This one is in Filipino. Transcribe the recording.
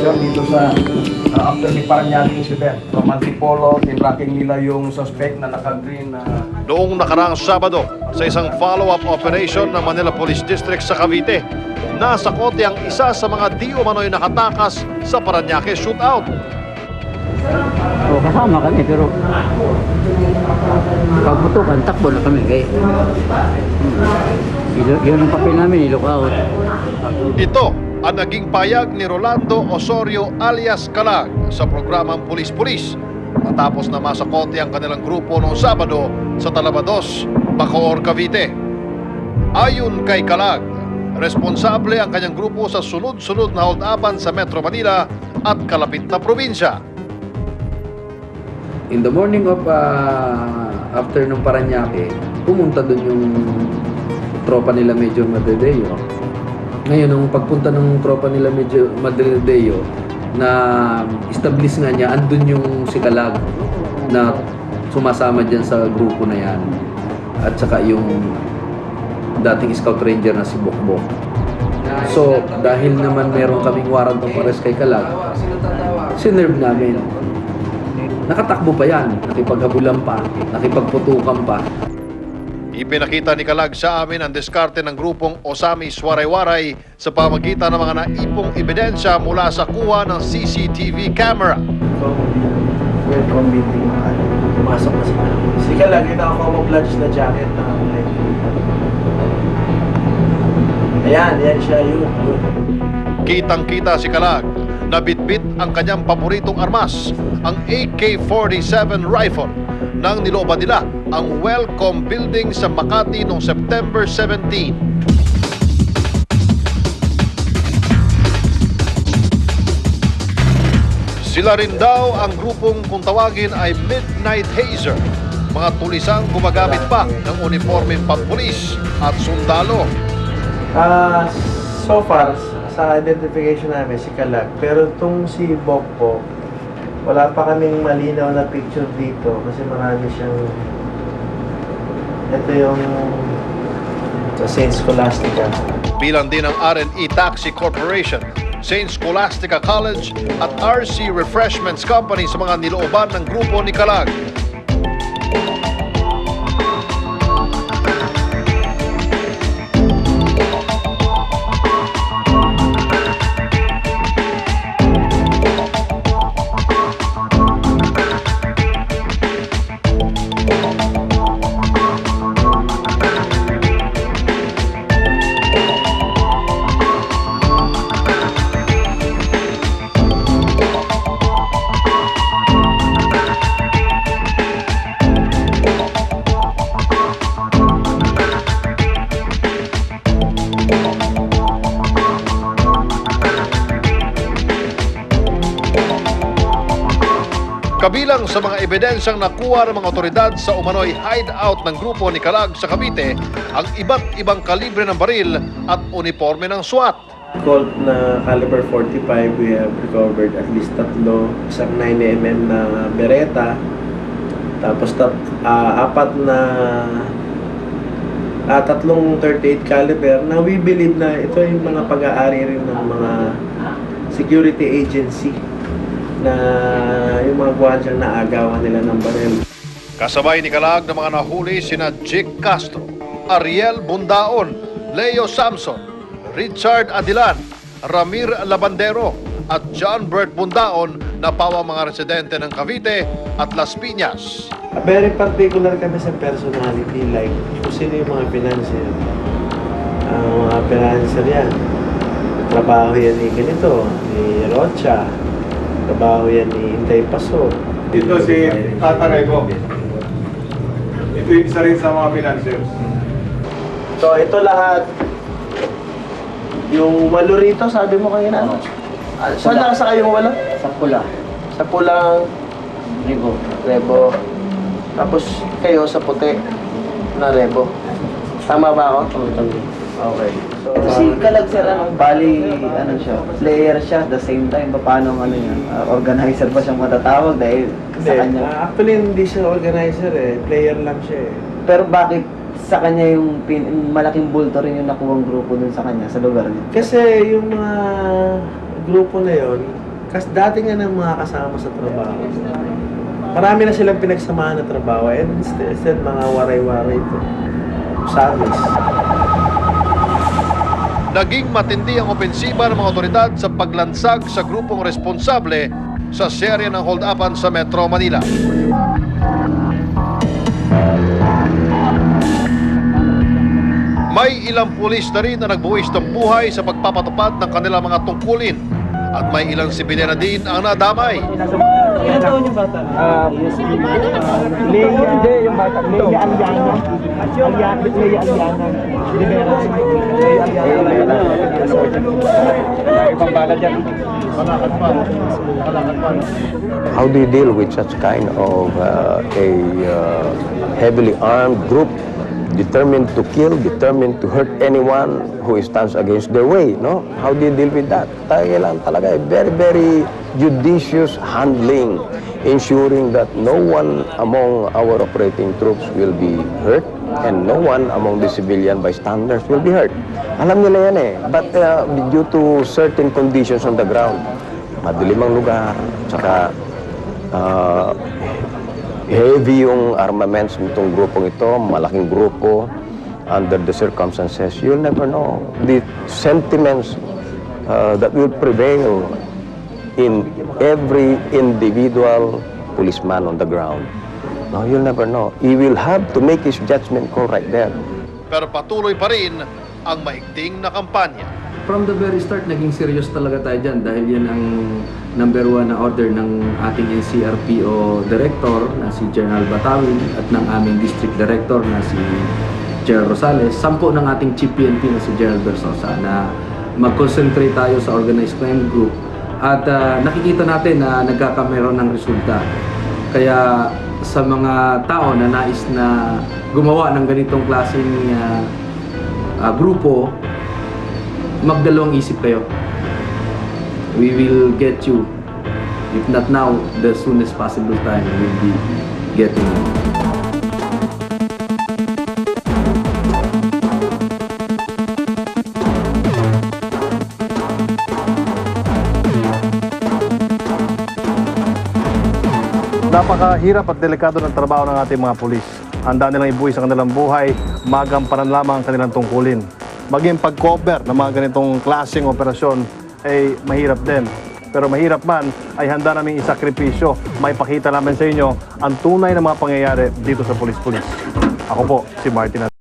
operation dito sa after ni Parañaque incident. From Antipolo, tinracking nila yung suspect na naka-green na... Noong nakaraang Sabado, sa isang follow-up operation ng Manila Police District sa Cavite, nasa kote ang isa sa mga di umano'y nakatakas sa Parañaque shootout. O, kasama kami pero pagputukan, takbo na kami kaya yun ang papel namin, i-look out. Ito ang naging payag ni Rolando Osorio alias Kalag sa programang Pulis-Pulis matapos na masakote ang kanilang grupo noong Sabado sa Talabados, Bacoor, Cavite. Ayon kay Kalag, responsable ang kanyang grupo sa sunod-sunod na hold-upan sa Metro Manila at kalapit na probinsya. In the morning of after ng Parañaque, pumunta doon yung tropa nila Major Madrideo. Ngayon, nung pagpunta ng tropa nila Major Madrideo, na establish nga niya, andun yung si Kalag na sumasama dyan sa grupo na yan. At saka yung dating scout ranger na si Bokbok. So, dahil naman meron kaming warrant of arrest kay Kalag, sinerve namin. Nakatakbo pa yan, nakipaghabulan pa, nakipagputukan pa. Ipinakita ni Kalag sa amin ang diskarte ng grupong Osamis Waray-Waray sa pamagitan ng mga naipong ebidensya mula sa kuha ng CCTV camera. Welcome meeting. Pumasok na sila. Si Kalag, yung naka-camouflage na jacket na like. Ayan siya, yun. Kitang-kita si Kalag na bitbit ang kanyang paboritong armas, ang AK-47 rifle, nang nilooban nila ang Welcome Building sa Makati noong September 17. Sila rin daw ang grupong kung tawagin ay Midnight Hazer, mga tulisang gumagamit pa ng uniformeng pampulis at sundalo. So far, sa identification namin si Kalag, pero itong si Bokbok, wala pa kaming malinaw na picture dito kasi marami siyang, ito yung sa Saint Scholastica. Bilang din ng R&E Taxi Corporation, Saint Scholastica College at RC Refreshments Company sa mga nilooban ng grupo ni Kalag. Kabilang sa mga ebidensyang nakuha ng mga otoridad sa umano'y hideout ng grupo ni Kalag sa Cavite, ang iba't ibang kalibre ng baril at uniforme ng SWAT. Colt na caliber 45, we have recovered at least tatlo, isang 9mm na Beretta, tapos tatlong 38 caliber na we believe na ito yung mga pag-aari rin ng mga security agency na yung mga buwan naagawan nila ng baril. Kasabay ni Kalag ng mga nahuli sina Jake Castro, Ariel Bundaon, Leo Samson, Richard Adilan, Ramir Labandero at John Bert Bundaon na pawang mga residente ng Cavite at Las Piñas. Very particular kami sa personality, like kung sino yung mga financier. Mga financier yan. Trabaho yan ni ganito, ni Rocha. Trabaho yan ni Intay Paso. Ito si Tatangay ko. Ito yung isa rin sa mga financiers. So ito lahat, yung walo rito, sabi mo kanina, ano? Saan nakasakay yung walo? Sa pula, Sa pulang Rigo. rebo. Tapos kayo sa puti na rebo. Tama ba ako? Okay. So, Ito si Kalag sir, bali, siya, player siya, the same time, paano niya, organizer ba siyang matatawag dahil sa kanya? Actually, hindi siya organizer player lang siya Pero bakit sa kanya yung malaking bulto rin yung nakuwang grupo dun sa kanya, sa lugar niya? Kasi yung mga grupo na yon, Kasi dati nga ng mga kasama sa trabaho, marami na silang pinagsamahan na trabaho and instead mga waray-waray ito. Service. Naging matindi ang opensiba ng mga otoridad sa paglansag sa grupong responsable sa serye ng hold-upan sa Metro Manila. May ilang pulis na rin na nagbuwis ng buhay sa pagpapatupad ng kanilang mga tungkulin at may ilang sibilyan na din ang nadamay. Ilan taon yung bata? Hindi, yung bata. Leia Aliana. Leia Aliana. Ibang bala dyan. How do you deal with such kind of heavily armed group determined to kill, determined to hurt anyone who stands against their way, no? How do you deal with that? Kailangan talaga very, very judicious handling, ensuring that no one among our operating troops will be hurt and no one among the civilian bystanders will be hurt. Alam nila yan eh. But due to certain conditions on the ground, madilim ang lugar, tsaka heavy yung armaments nitong grupong ito, malaking grupo, under the circumstances, you'll never know. The sentiments that will prevail in every individual policeman on the ground. No, you'll never know. He will have to make his judgment call right there. Pero patuloy pa rin ang maigting na kampanya. From the very start, naging serious talaga tayo dyan dahil yan ang number 1 na order ng ating NCRPO Director na si General Batawin at ng aming District Director na si General Rosales, 10 ng ating Chief PNP na si General Bersosa na mag-concentrate tayo sa organized crime group at nakikita natin na nagkakameron ng resulta. Kaya sa mga tao na nais na gumawa ng ganitong klaseng grupo, magdalawang isip kayo. We will get you. If not now, the soonest possible time we will be getting you. Napakahirap at delikado ng trabaho ng ating mga pulis. Handa nilang ibuwis ang kanilang buhay, magampanan lamang ang kanilang tungkulin. Maging pag-cover ng mga ganitong klaseng operasyon ay mahirap din. Pero mahirap man ay handa namin isakripisyo. May pakita namin sa inyo ang tunay na mga pangyayari dito sa Pulis-Pulis. Ako po, si Martin.